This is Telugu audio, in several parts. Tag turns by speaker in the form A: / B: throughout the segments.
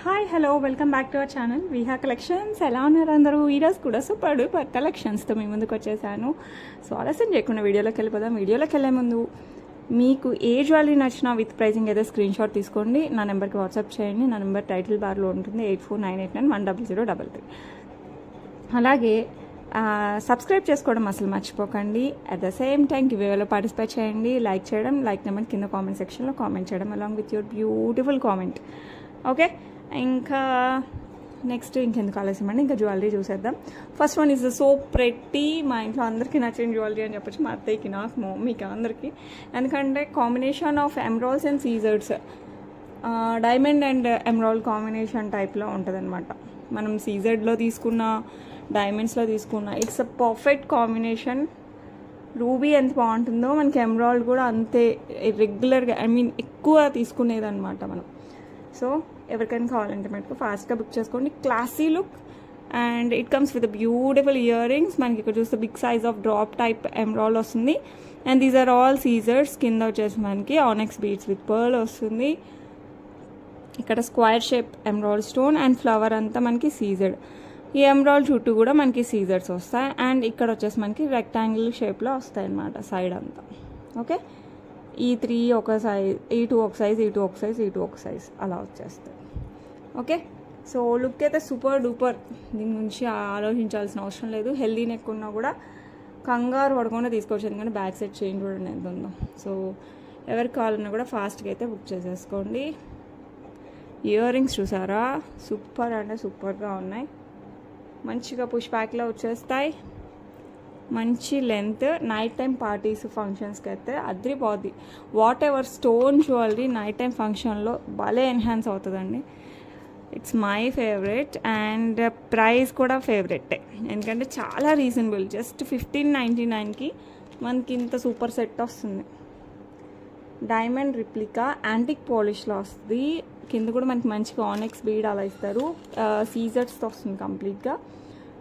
A: Hi hello welcome back to our channel Viha collections. ఎలా ఉన్నారు అందరూ? ఈరోజు కూడా సూపర్ డూపర్ కలెక్షన్స్తో మీ ముందుకు వచ్చేసాను. సో ఆలస్యం చేయకుండా వీడియోలోకి వెళ్ళిపోదాం. వీడియోలోకి వెళ్ళే ముందు మీకు ఏ జ్యువెలరీ నచ్చినా విత్ ప్రైజింగ్ అయితే స్క్రీన్ షాట్ తీసుకోండి, నా నెంబర్కి వాట్సాప్ చేయండి. నా నెంబర్ టైటిల్ బార్లో ఉంటుంది 8498910003. అలాగే సబ్స్క్రైబ్ చేసుకోవడం అసలు మర్చిపోకండి. అట్ ద సేమ్ టైం గివేలో పార్టిసిపేట్ చేయండి. లైక్ చేయడం, లైక్ నెంబర్ కింద కామెంట్ సెక్షన్లో కామెంట్ చేయడం along with your beautiful comment. Okay, ఇంకా నెక్స్ట్ ఇంకెందుకు ఆలస్యం అండి, ఇంకా జ్యువెలరీ చూసేద్దాం. First one is so pretty. మా ఇంట్లో అందరికీ నచ్చిన జ్యువెలరీ అని చెప్పొచ్చు, మా అత్తయ్యకి, నాకు, మా మమ్మీకి, అందరికీ. ఎందుకంటే కాంబినేషన్ ఆఫ్ ఎమరాల్డ్స్ అండ్ సీజర్స్, డైమండ్ అండ్ ఎమరాల్డ్ కాంబినేషన్ టైప్లో ఉంటుంది అనమాట. మనం సీజర్డ్లో తీసుకున్న, డైమండ్స్లో తీసుకున్న, it's a perfect combination. Ruby ఎంత బాగుంటుందో మనకి ఎమరాల్డ్ కూడా అంతే రెగ్యులర్గా, ఎక్కువ తీసుకునేది అనమాట మనం. సో ఎవరికైనా కావాలంటే మటుకు ఫాస్ట్గా బుక్ చేసుకోండి. Classy look and it comes with beautiful earrings. మనకి ఇక్కడ చూస్తే big size of drop type emerald వస్తుంది. అండ్ దీస్ ఆర్ ఆల్ సీజర్స్. కింద వచ్చేసి మనకి ఆనెక్స్ బీడ్స్ విత్ పర్ల్ వస్తుంది. ఇక్కడ square shape emerald stone and flower అంతా మనకి సీజర్డ్. ఈ ఎమరాల్డ్ చుట్టూ కూడా మనకి సీజర్స్ వస్తాయి. అండ్ ఇక్కడ వచ్చేసి మనకి రెక్టాంగిల్ షేప్లో వస్తాయి అన్నమాట సైడ్ అంతా. ఓకే, ఈ 3 ఒక సైజ్, ఈ 2 ఒక సైజ్, ఈ 2 ఒక సైజ్, ఈ 2 ఒక సైజ్ అలా వచ్చేస్తాయి. ఓకే, సో లుక్ అయితే సూపర్ డూపర్. దీని గురించి ఆలోచించాల్సిన అవసరం లేదు. హెల్దీ నెక్ ఉన్నా కూడా కంగారు పడకుండా తీసుకోవచ్చు, ఎందుకంటే బ్యాక్ సైడ్ చైన్ చూడండి ఎంత ఉందో. సో ఎవరికి కావాలన్నా కూడా ఫాస్ట్గా అయితే బుక్ చేసేసుకోండి. ఇయర్ రింగ్స్ చూసారా, సూపర్ అంటే సూపర్గా ఉన్నాయి. మంచిగా పుష్ బ్యాక్లో వచ్చేస్తాయి. మంచి లెంత్. నైట్ టైం పార్టీస్, ఫంక్షన్స్కి అయితే అద్రిపోద్ది. Whatever stone jewellery night time ఫంక్షన్లో భలే ఎన్హాన్స్ అవుతుందండి. It's my favourite. And price కూడా ఫేవరెటే, ఎందుకంటే చాలా రీజనబుల్. జస్ట్ 1599కి మనకి ఇంత సూపర్ సెట్ వస్తుంది. డైమండ్ రిప్లికా యాంటిక్ పాలిష్లో వస్తుంది. కింద కూడా మనకి మంచిగా ఆనెక్స్ బీడ్ అలా ఇస్తారు. సీజర్స్తో వస్తుంది కంప్లీట్గా.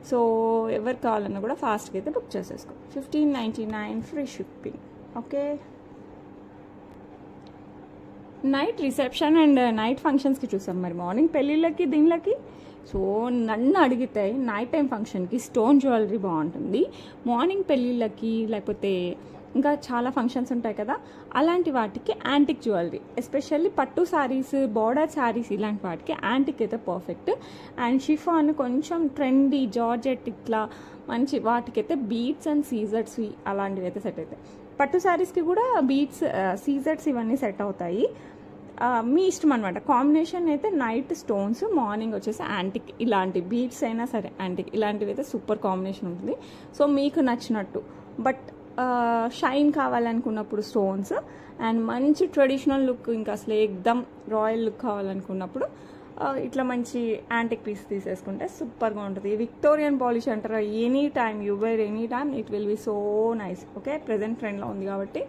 A: సో ఎవరు కావాలన్నా కూడా ఫాస్ట్గా అయితే బుక్ చేసేసుకో. 1599 free shipping. Okay, night reception and night ఫంక్షన్స్కి చూసాం. మరి మార్నింగ్ పెళ్ళిళ్ళకి దీనిలకి. సో నన్ను అడిగితే నైట్ టైం ఫంక్షన్కి స్టోన్ జ్యువెలరీ బాగుంటుంది. మార్నింగ్ పెళ్ళిళ్ళకి లేకపోతే ఇంకా చాలా ఫంక్షన్స్ ఉంటాయి కదా, అలాంటి వాటికి యాంటిక్ జ్యువెలరీ, ఎస్పెషల్లీ పట్టు శారీస్, బార్డర్ శారీస్, ఇలాంటి వాటికి యాంటిక్ అయితే పర్ఫెక్ట్. అండ్ షిఫాన్ కొంచెం ట్రెండీ జార్జెట్ ఇట్లా మంచి వాటికైతే బీడ్స్ అండ్ సీజర్స్ అలాంటివి అయితే సెట్ అవుతాయి. పట్టు శారీస్కి కూడా బీడ్స్, సీజర్స్ ఇవన్నీ సెట్ అవుతాయి. మీ ఇష్టం అనమాట. కాంబినేషన్ అయితే నైట్ స్టోన్స్, మార్నింగ్ వచ్చేసి యాంటిక్, ఇలాంటి బీడ్స్ అయినా సరే యాంటిక్, ఇలాంటివి అయితే సూపర్ కాంబినేషన్ ఉంటుంది. సో మీకు నచ్చినట్టు, బట్ షైన్ కావాలనుకున్నప్పుడు స్టోన్స్, అండ్ మంచి ట్రెడిషనల్ లుక్, ఇంకా అసలు ఎక్దమ్ రాయల్ లుక్ కావాలనుకున్నప్పుడు ఇట్లా మంచి యాంటిక్ పీస్ తీసేసుకుంటే సూపర్గా ఉంటుంది. విక్టోరియన్ పాలిష్ అంటారా, any time you wear, any time it will be so nice. Okay, present ట్రెండ్లో ఉంది కాబట్టి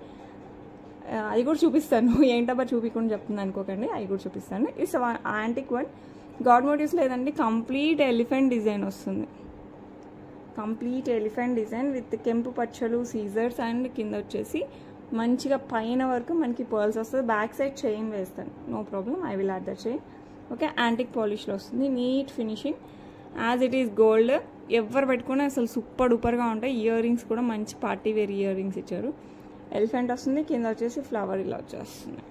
A: అది కూడా చూపిస్తాను. ఏంటబ్బా చూపించకుండా చెప్తుంది అనుకోకండి, అవి కూడా చూపిస్తాను. It's antique one. God motives లేదండి, కంప్లీట్ ఎలిఫెంట్ డిజైన్ వస్తుంది. కంప్లీట్ ఎలిఫెంట్ డిజైన్ విత్ కెంపు పచ్చలు, సీజర్స్, అండ్ కింద వచ్చేసి మంచిగా పైన వరకు మనకి పర్ల్స్ వస్తుంది. బ్యాక్ సైడ్ చైన్ వేస్తాను, no problem, I will add the chain. Okay, antique పాలిష్లో వస్తుంది. Neat finishing as it is gold. ఎవరు పెట్టుకున్నా అసలు సూపర్ డూపర్గా ఉంటాయి. ఇయర్ రింగ్స్ కూడా మంచి పార్టీ వేర్ ఇయర్ రింగ్స్ ఇచ్చారు. ఎలిఫెంట్ వస్తుంది, కింద వచ్చేసి ఫ్లవర్ ఇలా వచ్చేస్తుంది.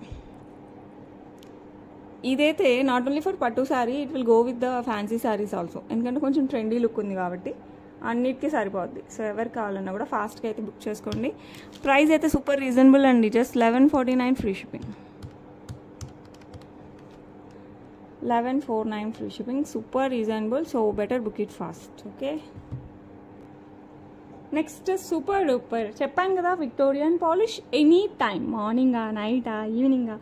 A: ఇదైతే నాట్ ఓన్లీ ఫర్ పట్టు sari, it will go with the fancy saris also, ఎందుకంటే కొంచెం ట్రెండీ లుక్ ఉంది కాబట్టి అన్నిటికీ సరిపోద్ది. సో ఎవరు కావాలన్నా కూడా ఫాస్ట్గా అయితే బుక్ చేసుకోండి. ప్రైస్ అయితే సూపర్ రీజనబుల్ అండి, just 1149 free shipping. 1149 free shipping, super reasonable. So better book it fast. Okay, next super duper. చెప్పాను కదా, విక్టోరియన్ పాలిష్ ఎనీ టైమ్, మార్నింగా, నైటా, ఈవినింగా,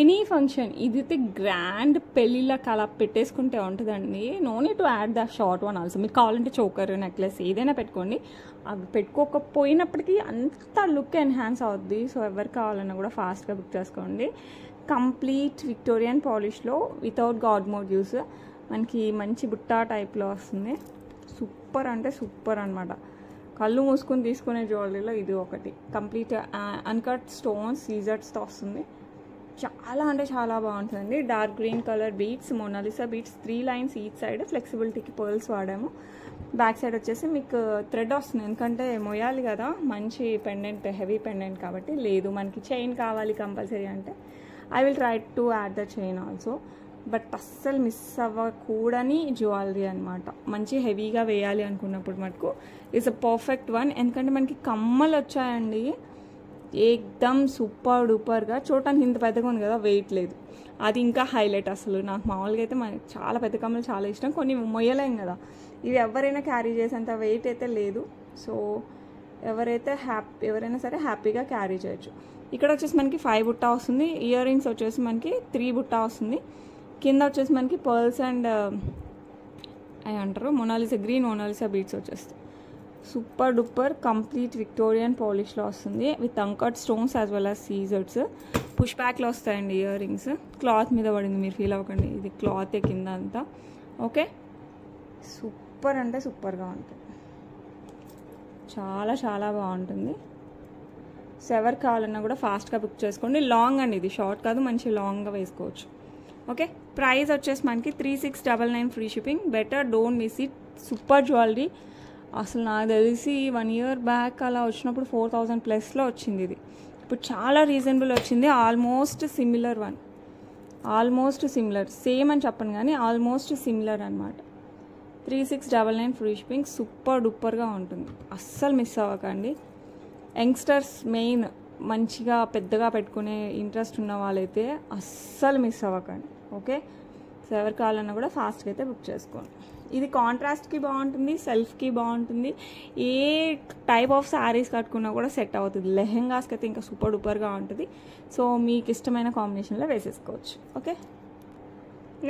A: ఎనీ ఫంక్షన్. ఇదైతే గ్రాండ్ పెళ్ళిళ్ళకి అలా పెట్టేసుకుంటే ఉంటుందండి. No need to add the short one also. మీకు కావాలంటే చోకర్, నెక్లెస్ ఏదైనా పెట్టుకోండి. అవి పెట్టుకోకపోయినప్పటికీ అంత లుక్ ఎన్హాన్స్ అవుద్ది. సో ఎవరు కావాలన్నా కూడా ఫాస్ట్గా బుక్ చేసుకోండి. కంప్లీట్ విక్టోరియన్ పాలిష్లో వితౌట్ గాడ్ మోటివ్స్, మనకి మంచి బుట్టా టైప్లో వస్తుంది. సూపర్ అంటే సూపర్ అనమాట. కళ్ళు మూసుకొని తీసుకునే జ్యువెలరీలో ఇది ఒకటి. కంప్లీట్ అన్కట్ స్టోన్స్, సీజర్స్తో వస్తుంది. చాలా అంటే చాలా బాగుంటుంది. Dark green colour beads, Mona Lisa beads, 3 lines each side, ఫ్లెక్సిబిలిటీకి పర్ల్స్ వాడాము. బ్యాక్ సైడ్ వచ్చేసి మీకు థ్రెడ్ వస్తుంది, ఎందుకంటే మొయ్యాలి కదా, మంచి పెండెంట్, హెవీ పెండెంట్ కాబట్టి. లేదు మనకి చైన్ కావాలి కంపల్సరీ అంటే I will try to add the chain also, but అస్సలు మిస్ అవ్వకూడని జ్యువెలరీ అనమాట. మంచి హెవీగా వేయాలి అనుకున్నప్పుడు మటుకు ఇట్స్ అ పర్ఫెక్ట్ వన్. ఎందుకంటే మనకి కమ్మలు వచ్చాయండి, ఏకదమ్ సూపర్ డూపర్గా. చూడటానికి ఇంత పెద్దగా ఉంది కదా, వెయిట్ లేదు, అది ఇంకా హైలైట్. అసలు నాకు మామూలుగా అయితే మనకి చాలా పెద్ద కమ్మలు చాలా ఇష్టం, కొన్ని మొయ్యలేం కదా. ఇవి ఎవరైనా క్యారీ చేసేంత వెయిట్ అయితే లేదు, సో ఎవరైనా సరే హ్యాపీగా క్యారీ చేయొచ్చు. ఇక్కడ వచ్చేసి మనకి 5 బుట్టా వస్తుంది. ఇయర్ రింగ్స్ వచ్చేసి మనకి 3 బుట్టా వస్తుంది. కింద వచ్చేసి మనకి పర్ల్స్ అండ్ అంటారు మొనాలిసా, గ్రీన్ మొనాలిసా బీడ్స్ వచ్చేస్తాయి. సూపర్ డూపర్ కంప్లీట్ విక్టోరియన్ పాలిష్లో వస్తుంది, with uncut stones as well as సీజర్స్. పుష్ బ్యాక్లో వస్తాయండి ఇయర్ రింగ్స్. క్లాత్ మీద పడింది, మీరు ఫీల్ అవ్వకండి, ఇది క్లాత్ కింద అంతా. ఓకే, సూపర్ అంటే సూపర్గా ఉంటుంది, చాలా చాలా బాగుంటుంది. సో ఎవరు కావాలన్నా కూడా ఫాస్ట్గా బుక్ చేసుకోండి. లాంగ్ అండి, ఇది షార్ట్ కాదు, మంచి లాంగ్గా వేసుకోవచ్చు. ఓకే, ప్రైస్ వచ్చేసి మనకి 3699 free shipping. Better don't miss it. Super jewellery. అసలు నాకు తెలిసి 1 ఇయర్ బ్యాక్ అలా వచ్చినప్పుడు 4000 ప్లస్లో వచ్చింది ఇది. ఇప్పుడు చాలా రీజనబుల్ వచ్చింది. Almost similar one, almost similar, same అని చెప్పను కానీ ఆల్మోస్ట్ సిమిలర్ అనమాట. 3699 ఫ్రీ షిప్పింగ్. సూపర్ డూపర్గా ఉంటుంది, అస్సలు మిస్ అవ్వకండి. యంగ్స్టర్స్ మెయిన్ మంచిగా పెద్దగా పెట్టుకునే ఇంట్రెస్ట్ ఉన్న వాళ్ళైతే అస్సలు మిస్ అవ్వకండి. ఓకే, సో ఎవరు కావాలన్నా కూడా ఫాస్ట్గా అయితే బుక్ చేసుకోండి. ఇది కాంట్రాస్ట్కి బాగుంటుంది, సెల్ఫ్కి బాగుంటుంది, ఏ టైప్ ఆఫ్ శారీస్ కట్టుకున్నా కూడా సెట్ అవుతుంది. లెహెంగాస్కి అయితే ఇంకా సూపర్ డూపర్గా ఉంటుంది. సో మీకు ఇష్టమైన కాంబినేషన్లో వేసేసుకోవచ్చు. ఓకే,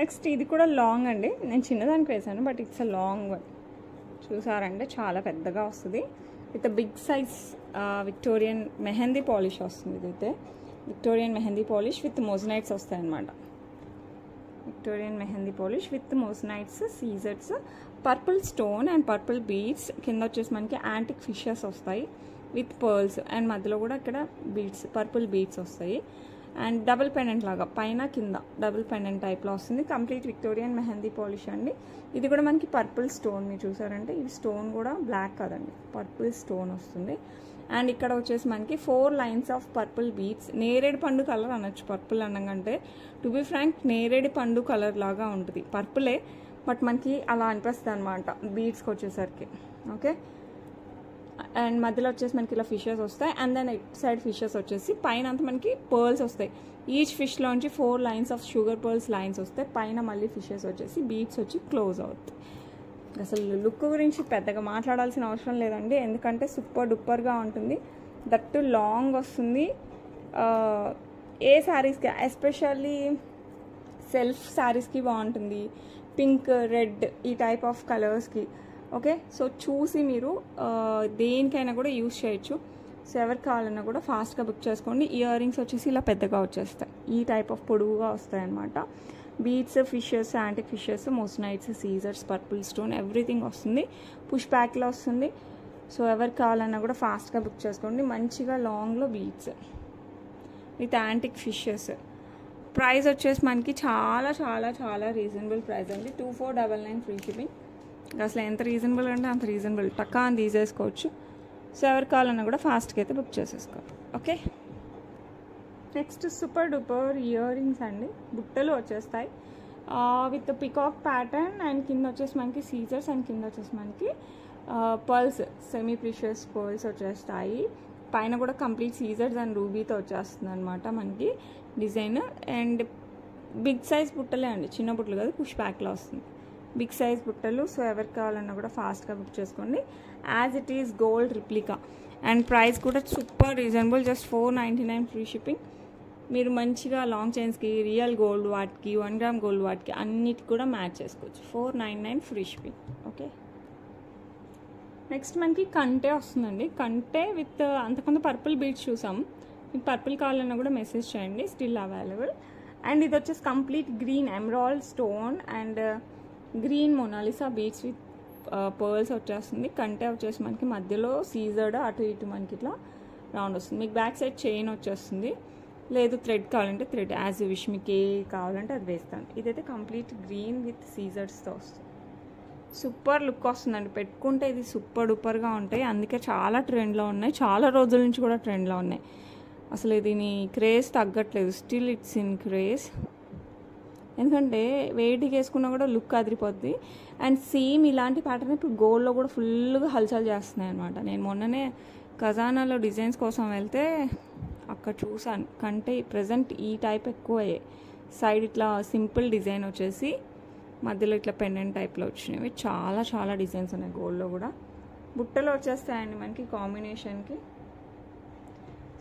A: నెక్స్ట్ ఇది కూడా లాంగ్ అండి, నేను చిన్నదానికి వేసాను, but it's a long one. చూసారంటే చాలా పెద్దగా వస్తుంది, with big size Victorian mehndi polish వస్తుంది. ఇదైతే Victorian mehndi polish with moissanites వస్తాయి అన్నమాట. Victorian mehndi polish with moissanites, సీజర్స్, purple stone and purple beads. కింద వచ్చేసి మనకి యాంటిక్ ఫిషెస్ వస్తాయి విత్ పర్ల్స్, అండ్ మధ్యలో కూడా ఇక్కడ బీడ్స్, పర్పుల్ బీడ్స్ వస్తాయి. అండ్ డబుల్ పెండెంట్ లాగా పైన కింద డబుల్ పెండెంట్ టైప్లో వస్తుంది. కంప్లీట్ విక్టోరియన్ మెహందీ పాలిష్ అండి. ఇది కూడా మనకి పర్పుల్ స్టోన్, మీరు చూసారంటే ఈ స్టోన్ కూడా బ్లాక్ కదండి, పర్పుల్ స్టోన్ వస్తుంది. అండ్ ఇక్కడ వచ్చేసి మనకి 4 లైన్స్ ఆఫ్ పర్పుల్ బీడ్స్. నేరేడు పండు కలర్ అనొచ్చు పర్పుల్ అనగానే. టు బి ఫ్రాంక్, నేరేడు పండు కలర్ లాగా ఉంటుంది, పర్పులే బట్ మనకి అలా అనిపిస్తుంది అనమాట బీడ్స్కి వచ్చేసరికి. ఓకే, అండ్ మధ్యలో వచ్చేసి మనకి ఇలా ఫిషెస్ వస్తాయి, and then it side fishes వచ్చేసి పైన అంతా మనకి పర్ల్స్ వస్తాయి. ఈచ్ ఫిష్లోంచి 4 lines of sugar pearls lines వస్తాయి. పైన మళ్ళీ ఫిషెస్ వచ్చేసి బీడ్స్ వచ్చి క్లోజ్ అవుతాయి. అసలు లుక్ గురించి పెద్దగా మాట్లాడాల్సిన అవసరం లేదండి, ఎందుకంటే సూపర్ డూపర్గా ఉంటుంది. దట్టు లాంగ్ వస్తుంది. ఏ శారీస్కి, ఎస్పెషల్లీ సెల్ఫ్ శారీస్కి బాగుంటుంది, పింక్, రెడ్, ఈ టైప్ ఆఫ్ కలర్స్కి. ఓకే, సో చూసి మీరు దేనికైనా కూడా యూజ్ చేయొచ్చు. సో ఎవరికి కావాలన్నా కూడా ఫాస్ట్గా బుక్ చేసుకోండి. ఇయర్ రింగ్స్ వచ్చేసి ఇలా పెద్దగా వచ్చేస్తాయి, ఈ టైప్ ఆఫ్ పొడుగుగా వస్తాయి అన్నమాట. Beads, fishes, antique fishes, moissanites, సీజర్స్, పర్పుల్ స్టోన్, ఎవ్రీథింగ్ వస్తుంది. పుష్ బ్యాక్లో వస్తుంది. సో ఎవరికి కావాలన్నా కూడా ఫాస్ట్గా బుక్ చేసుకోండి. మంచిగా లాంగ్లో beads with antique fishes. Price వచ్చేసి మనకి చాలా చాలా చాలా రీజనబుల్ ప్రైస్ అండి. 2499 ఫ్రీ షిప్పింగ్. అసలు ఎంత రీజనబుల్ అంటే అంత రీజనబుల్, టక్కా అని తీసేసుకోవచ్చు. సో ఎవరికి కావాలన్నా కూడా ఫాస్ట్గా అయితే బుక్ చేసేసుకోవాలి. Okay, next super duper ear rings అండి. బుట్టలు వచ్చేస్తాయి విత్ పికాక్ ప్యాటర్న్, అండ్ కింద వచ్చేసి మనకి సీజర్స్, అండ్ కింద వచ్చేసి మనకి పర్ల్స్, సెమీ ప్రీషియస్ పర్ల్స్ వచ్చేస్తాయి. పైన కూడా కంప్లీట్ సీజర్స్ అండ్ రూబీతో వచ్చేస్తుంది అనమాట మనకి డిజైన్. అండ్ బిగ్ సైజ్ బుట్టలే అండి, చిన్న బుట్టలు కాదు, పుష్ బ్యాక్లో వస్తుంది బిగ్ సైజ్ బుట్టలు. సో ఎవరికి కావాలన్నా కూడా ఫాస్ట్గా బుక్ చేసుకోండి. As it is gold replica, and price కూడా super reasonable, just 499 free shipping. మీరు మంచిగా లాంగ్ చైన్స్కి, రియల్ గోల్డ్ వాటికి, 1 గ్రామ్ గోల్డ్ వాటికి అన్నిటికి కూడా మ్యాచ్ చేసుకోవచ్చు. 499 ఫ్రీ షిప్పింగ్. ఓకే, నెక్స్ట్ మనకి కంటే వస్తుందండి. కంటే విత్ అంతకుముందు పర్పుల్ బీడ్స్ చూసాం, మీకు పర్పుల్ కావాలన్నా కూడా మెసేజ్ చేయండి, స్టిల్ అవైలబుల్. అండ్ ఇది వచ్చేసి complete green emerald stone and green Mona Lisa beads with pearls వచ్చేస్తుంది. కంటే వచ్చేసి మనకి మధ్యలో సీజర్డ్, అటు ఇటు మనకి ఇట్లా రౌండ్ వస్తుంది. మీకు బ్యాక్ సైడ్ చైన్ వచ్చేస్తుంది. లేదు థ్రెడ్ కావాలంటే థ్రెడ్, యాజ్ విష్ మీకు ఏ కావాలంటే అది వేస్తాను. ఇదైతే కంప్లీట్ గ్రీన్ విత్ సీజర్స్తో వస్తుంది. సూపర్ లుక్ వస్తుందండి, పెట్టుకుంటే ఇది సూపర్ డూపర్గా ఉంటాయి. అందుకే చాలా ట్రెండ్లో ఉన్నాయి, చాలా రోజుల నుంచి కూడా ట్రెండ్లో ఉన్నాయి. అసలు దీని క్రేజ్ తగ్గట్లేదు, స్టిల్ ఇట్స్ ఇన్ క్రేజ్. ఎందుకంటే వెయిట్కి వేసుకున్నా కూడా లుక్ అదిరిపోద్ది. అండ్ సేమ్ ఇలాంటి ప్యాటర్న్ ఇప్పుడు గోల్డ్లో కూడా ఫుల్గా హల్చల్ చేస్తున్నాయి అనమాట. నేను మొన్ననే ఖజానాలో డిజైన్స్ కోసం వెళ్తే అక్కడ చూసాను, కంటే ప్రజెంట్ ఈ టైప్ ఎక్కువ అయ్యాయి. సైడ్ ఇట్లా సింపుల్ డిజైన్ వచ్చేసి మధ్యలో ఇట్లా పెండెంట్ టైప్లో వచ్చినవి. చాలా చాలా డిజైన్స్ ఉన్నాయి గోల్డ్లో కూడా. బుట్టలు వచ్చేస్తాయండి మనకి కాంబినేషన్కి.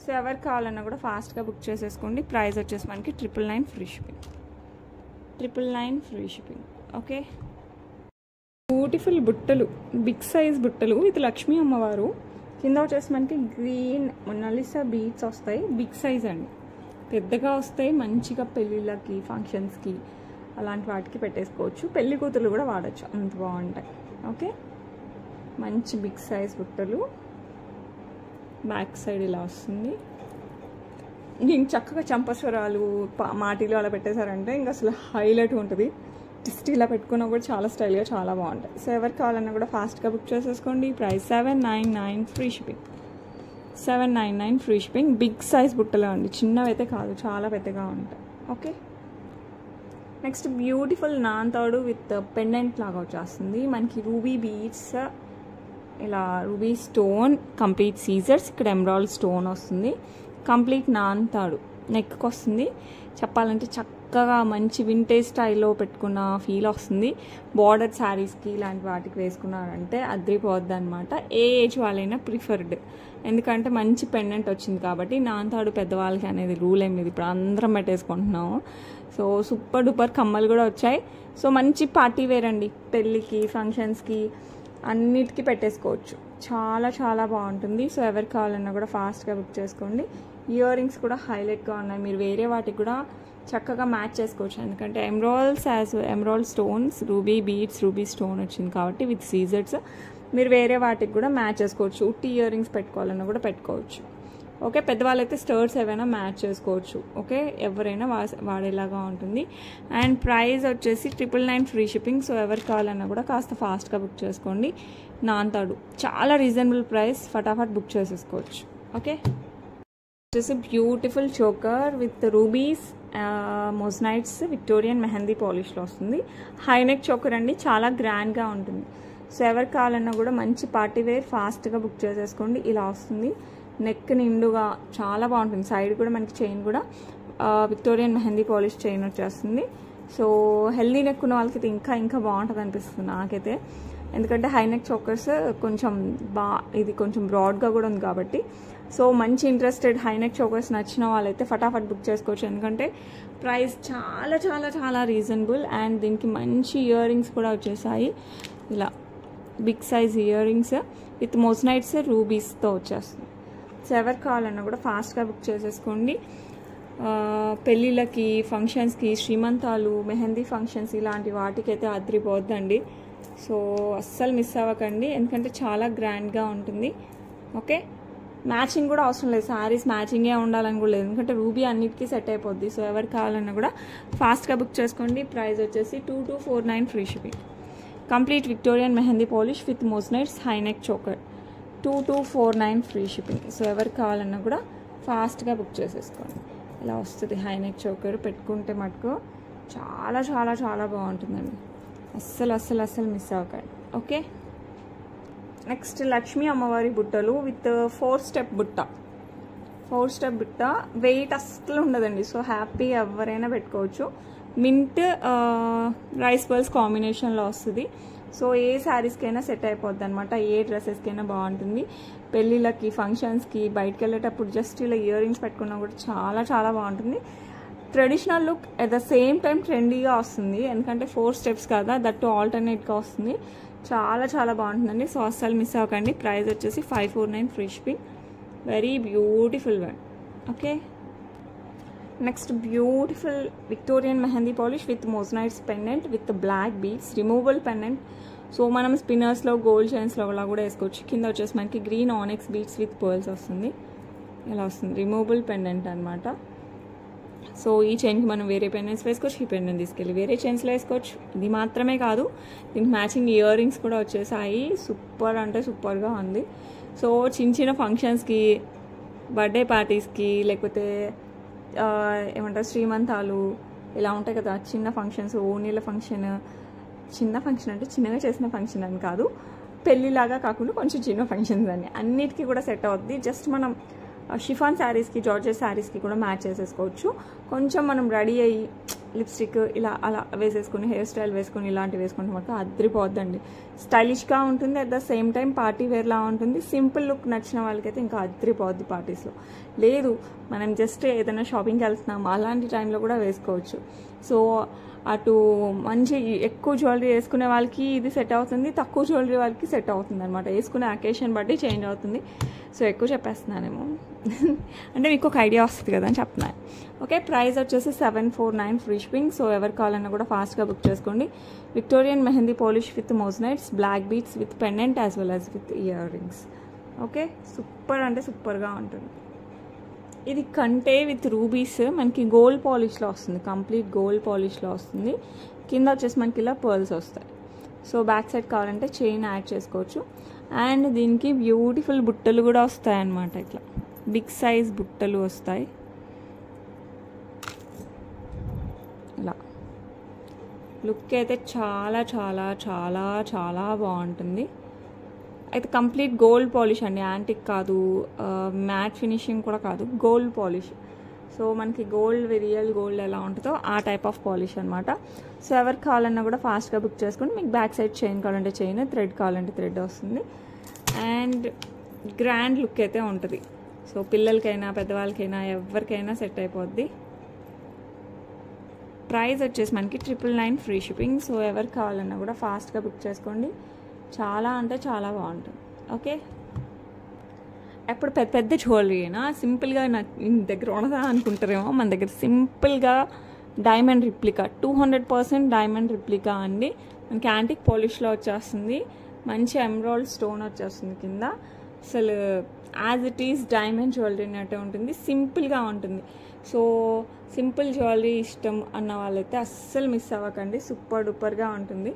A: సో ఎవరికి కావాలన్నా కూడా ఫాస్ట్గా బుక్ చేసేసుకోండి. ప్రైస్ వచ్చేసి మనకి 999 free shipping, 999 free shipping. Okay, beautiful బుట్టలు, బిగ్ సైజ్ బుట్టలు విత్ లక్ష్మీ అమ్మవారు. కింద వచ్చేసి మనకి గ్రీన్ మొనాలిసా బీడ్స్ వస్తాయి, బిగ్ సైజ్ అండి, పెద్దగా వస్తాయి. మంచిగా పెళ్ళిళ్ళకి ఫంక్షన్స్కి అలాంటి వాటికి పెట్టేసుకోవచ్చు. పెళ్లి కూతురు కూడా వాడచ్చు, అంత బాగుంటాయి. ఓకే, మంచి బిగ్ సైజ్ బుట్టలు. బ్యాక్ సైడ్ ఇలా వస్తుంది. ఇంక చక్కగా చంపస్వరాలు మాటిలో అలా పెట్టేశారంటే ఇంకా అసలు హైలైట్ ఉంటుంది. జస్ట్ ఇలా పెట్టుకున్నా కూడా చాలా స్టైల్గా చాలా బాగుంటాయి. సో ఎవరికి కావాలన్నా కూడా ఫాస్ట్గా బుక్ చేసేసుకోండి. Price 799 free shipping, 799 free shipping. Big size బుట్టలు అండి, చిన్నవి అయితే కాదు, చాలా పెద్దగా ఉంటాయి. ఓకే, నెక్స్ట్ బ్యూటిఫుల్ నాంతాడు విత్ పెండెంట్ లాగా వచ్చేస్తుంది మనకి. రూబీ బీడ్స్, ఇలా రూబీ స్టోన్, కంప్లీట్ సీజర్స్, ఇక్కడ ఎమరాల్డ్ స్టోన్ వస్తుంది. కంప్లీట్ నాంతాడు నెక్కి వస్తుంది. చెప్పాలంటే చక్కగా మంచి వింటేజ్ స్టైల్లో పెట్టుకున్న ఫీల్ వస్తుంది. బార్డర్ శారీస్కి ఇలాంటి వాటికి వేసుకున్నారంటే అద్రిపోద్ది అనమాట. ఏ ఏజ్ వాళ్ళైనా ప్రిఫర్డ్, ఎందుకంటే మంచి పెండెంట్ వచ్చింది కాబట్టి. నాంతాడు పెద్దవాళ్ళకి అనేది రూల్ ఏం లేదు, ఇప్పుడు అందరం పెట్టేసుకుంటున్నాము. సో సూపర్ డూపర్ కమ్మలు కూడా వచ్చాయి. సో మంచి పార్టీ వేర్ అండి, పెళ్ళికి ఫంక్షన్స్కి అన్నిటికీ పెట్టేసుకోవచ్చు. చాలా చాలా బాగుంటుంది. సో ఎవరికి కావాలన్నా కూడా ఫాస్ట్గా బుక్ చేసుకోండి. ఇయర్ రింగ్స్ కూడా హైలైట్గా ఉన్నాయి, మీరు వేరే వాటికి కూడా చక్కగా మ్యాచ్ చేసుకోవచ్చు. ఎందుకంటే emerald stones, ruby beads, ruby stone వచ్చింది కాబట్టి విత్ సీజర్స్ మీరు వేరే వాటికి కూడా మ్యాచ్ చేసుకోవచ్చు. ఉట్టి ఇయర్ రింగ్స్ పెట్టుకోవాలన్నా కూడా పెట్టుకోవచ్చు. ఓకే, పెద్దవాళ్ళైతే స్టర్ట్స్ ఏవైనా మ్యాచ్ చేసుకోవచ్చు. ఓకే, ఎవరైనా వాడేలాగా ఉంటుంది. అండ్ ప్రైస్ వచ్చేసి 999 ఫ్రీ షిప్పింగ్. సో ఎవరికి కావాలన్నా కూడా కాస్త ఫాస్ట్గా బుక్ చేసుకోండి. నాంతాడు చాలా రీజనబుల్ ప్రైస్, ఫటాఫట్ బుక్ చేసేసుకోవచ్చు. ఓకే, వచ్చేసి beautiful choker with rubies moissanites Victorian mehndi పాలిష్లో వస్తుంది. హైనెక్ చోకర్ అండి, చాలా గ్రాండ్గా ఉంటుంది. సో ఎవరికి కావాలన్నా కూడా మంచి పార్టీ వేర్, ఫాస్ట్గా బుక్ చేసేసుకోండి. ఇలా వస్తుంది, నెక్ నిండుగా చాలా బాగుంటుంది. సైడ్ కూడా మనకి చైన్ కూడా విక్టోరియన్ మెహందీ పాలిష్ చైన్ వచ్చేస్తుంది. సో హెల్దీ నెక్ ఉన్న వాళ్ళకి ఇంకా ఇంకా బాగుంటుంది అనిపిస్తుంది నాకైతే. ఎందుకంటే హైనెక్ చోకర్స్ కొంచెం ఇది కొంచెం బ్రాడ్గా కూడా ఉంది కాబట్టి. సో మంచి ఇంట్రెస్టెడ్ హైనెక్ చోకర్స్ నచ్చిన వాళ్ళైతే ఫటాఫట్ బుక్ చేసుకోవచ్చు. ఎందుకంటే ప్రైస్ చాలా చాలా చాలా రీజనబుల్. అండ్ దీనికి మంచి ఇయర్ రింగ్స్ కూడా వచ్చేసాయి, ఇలా big size earrings with moissanites రూబీస్తో వచ్చేస్తుంది. సో ఎవరికి కావాలన్నా కూడా ఫాస్ట్గా బుక్ చేసేసుకోండి. పెళ్ళిళ్ళకి ఫంక్షన్స్కి, శ్రీమంతాలు, మెహందీ ఫంక్షన్స్ ఇలాంటి వాటికైతే అదిరిపోద్దండి. సో అస్సలు మిస్ అవ్వకండి, ఎందుకంటే చాలా గ్రాండ్గా ఉంటుంది. ఓకే, మ్యాచింగ్ కూడా అవసరం లేదు, శారీస్ మ్యాచింగే ఉండాలని కూడా లేదు, ఎందుకంటే రూబీ అన్నిటికీ సెట్ అయిపోద్ది. సో ఎవరికి కావాలన్నా కూడా ఫాస్ట్గా బుక్ చేసుకోండి. ప్రైస్ వచ్చేసి 2249 free shipping. Complete Victorian mehndi polish with మోజనైట్స్ high neck choker, 2249 free shipping. So ఎవరికి కావాలన్నా కూడా ఫాస్ట్గా బుక్ చేసేసుకోండి. ఇలా వస్తుంది హైనెక్ చోకర్, పెట్టుకుంటే మటుకు చాలా చాలా చాలా బాగుంటుందండి. అస్సలు అస్సలు అస్సలు మిస్ అవ్వకండి. ఓకే, నెక్స్ట్ లక్ష్మీ అమ్మవారి బుట్టలు విత్ 4 స్టెప్ బుట్ట. 4 స్టెప్ బుట్ట వెయిట్ అస్సలు ఉండదండి. సో హ్యాపీ ఎవరైనా పెట్టుకోవచ్చు. మింట్ రైస్ పర్ల్స్ కాంబినేషన్లో వస్తుంది. సో ఏ శారీస్కైనా సెట్ అయిపోద్ది అనమాట, ఏ డ్రెస్సెస్కైనా బాగుంటుంది. పెళ్ళిళ్ళకి ఫంక్షన్స్కి బయటకు వెళ్ళేటప్పుడు జస్ట్ ఇలా ఇయర్ రింగ్స్ పెట్టుకున్నా కూడా చాలా చాలా బాగుంటుంది. Traditional look at the same time ట్రెండీగా వస్తుంది, ఎందుకంటే 4 స్టెప్స్ కదా, దట్టు ఆల్టర్నేట్గా వస్తుంది. చాలా చాలా బాగుంటుందండి. సో అస్సలు మిస్ అవ్వకండి. ప్రైస్ వచ్చేసి 549 free shipping. Very beautiful one. Okay, next beautiful Victorian mehndi polish with moissanites pendant with black beads, removable pendant. So మనం స్పిన్నర్స్లో, గోల్డ్ చైన్స్లో అలా కూడా వేసుకోవచ్చు. కింద వచ్చేసి మనకి గ్రీన్ ఆనెక్స్ బీడ్స్ విత్ పర్ల్స్ వస్తుంది. ఇలా వస్తుంది, రిమూవబుల్ పెండెంట్ అనమాట. సో ఈ చైన్కి మనం వేరే పెండెంట్స్ వేసుకోవచ్చు, ఈ పెండెంట్ తీసుకెళ్ళి వేరే చైన్స్లో వేసుకోవచ్చు. ఇది మాత్రమే కాదు, దీనికి మ్యాచింగ్ ఇయర్ రింగ్స్ కూడా వచ్చేసాయి. సూపర్ అంటే సూపర్గా ఉంది. సో చిన్న చిన్న ఫంక్షన్స్కి, బర్త్డే పార్టీస్కి, లేకపోతే ఏమంటారు శ్రీమంతాలు ఇలా ఉంటాయి కదా, చిన్న ఫంక్షన్స్, ఓణీల ఫంక్షన్, చిన్న ఫంక్షన్ అంటే చిన్నగా చేసిన ఫంక్షన్ అని కాదు, పెళ్ళిలాగా కాకుండా కొంచెం చిన్న ఫంక్షన్స్ అని అన్నిటికీ కూడా సెట్ అవుతుంది. జస్ట్ మనం షిఫాన్ శారీస్కి, జార్జెట్ శారీస్కి కూడా మ్యాచ్ చేసేసుకోవచ్చు. కొంచెం మనం రెడీ అయ్యి లిప్స్టిక్ ఇలా అలా వేసేసుకుని, హెయిర్ స్టైల్ వేసుకొని ఇలాంటివి వేసుకుంటే మాత్రం అద్రిపోద్దండి. స్టైలిష్గా ఉంటుంది, at the same time party వేర్లా ఉంటుంది. సింపుల్ లుక్ నచ్చిన వాళ్ళకైతే ఇంకా అద్రిపోద్ది పార్టీస్లో. లేదు మనం జస్ట్ ఏదైనా షాపింగ్కి వెళ్తున్నాం అలాంటి టైంలో కూడా వేసుకోవచ్చు. సో అటు మంచి ఎక్కువ జ్యువెలరీ వేసుకునే వాళ్ళకి ఇది సెట్ అవుతుంది, తక్కువ జ్యువెలరీ వాళ్ళకి సెట్ అవుతుంది అనమాట. వేసుకునే అకేషన్ బట్టి చేంజ్ అవుతుంది. సో ఎక్కువ చెప్పేస్తున్నానేమో అంటే మీకు ఒక ఐడియా వస్తుంది కదా అని చెప్తున్నాను. ఓకే, ప్రైస్ వచ్చేసి 749 ఫ్రీ షిప్పింగ్. సో ఎవరు కావాలన్నా కూడా ఫాస్ట్గా బుక్ చేసుకోండి. Victorian mehndi polish with moissanites, black beads with pendant as well as with earrings. Okay, super అంటే సూపర్గా ఉంటుంది. ఇది కంటే విత్ రూబీస్ మనకి గోల్డ్ పాలిష్లో వస్తుంది, కంప్లీట్ గోల్డ్ పాలిష్లో వస్తుంది. కింద వచ్చేసి మనకి ఇలా పర్ల్స్ వస్తాయి. సో బ్యాక్ సైడ్ కావాలంటే చైన్ యాడ్ చేసుకోవచ్చు. అండ్ దీనికి బ్యూటిఫుల్ బుట్టలు కూడా వస్తాయి అన్నమాట. ఇట్లా బిగ్ సైజ్ బుట్టలు వస్తాయి. ఇలా లుక్ అయితే చాలా చాలా చాలా చాలా బాగుంటుంది. అయితే కంప్లీట్ గోల్డ్ పాలిష్ అండి, యాంటిక్ కాదు, మ్యాట్ ఫినిషింగ్ కూడా కాదు, గోల్డ్ పాలిష్. సో మనకి గోల్డ్, రియల్ గోల్డ్ ఎలా ఉంటుందో ఆ టైప్ ఆఫ్ పాలిష్ అనమాట. సో ఎవరికి కావాలన్నా కూడా ఫాస్ట్గా బుక్ చేసుకుని, మీకు బ్యాక్ సైడ్ చైన్ కావాలంటే చైన్, థ్రెడ్ కావాలంటే థ్రెడ్ వస్తుంది. అండ్ గ్రాండ్ లుక్ అయితే ఉంటుంది. సో పిల్లలకైనా పెద్దవాళ్ళకైనా ఎవరికైనా సెట్ అయిపోద్ది. ప్రైస్ వచ్చేసి మనకి 999 ఫ్రీ షిప్పింగ్. సో ఎవరికి కావాలన్నా కూడా ఫాస్ట్గా బుక్ చేసుకోండి. చాలా అంటే చాలా బాగుంటుంది. ఓకే, ఎప్పుడు పెద్ద పెద్ద జ్యువెలరీ అయినా సింపుల్గా నాకు దగ్గర ఉండదా అనుకుంటారేమో, మన దగ్గర సింపుల్గా డైమండ్ రిప్లికా, 200% డైమండ్ రిప్లికా అండి. మనకి యాంటిక్ పాలిష్లో వచ్చేస్తుంది, మంచి ఎమరాల్డ్ స్టోన్ వచ్చేస్తుంది కింద. అసలు as it is diamond jewellery అన్నట్టే ఉంటుంది, సింపుల్గా ఉంటుంది. సో సింపుల్ జ్యువెలరీ ఇష్టం అన్న వాళ్ళైతే అస్సలు మిస్ అవ్వకండి, సూపర్ డూపర్గా ఉంటుంది.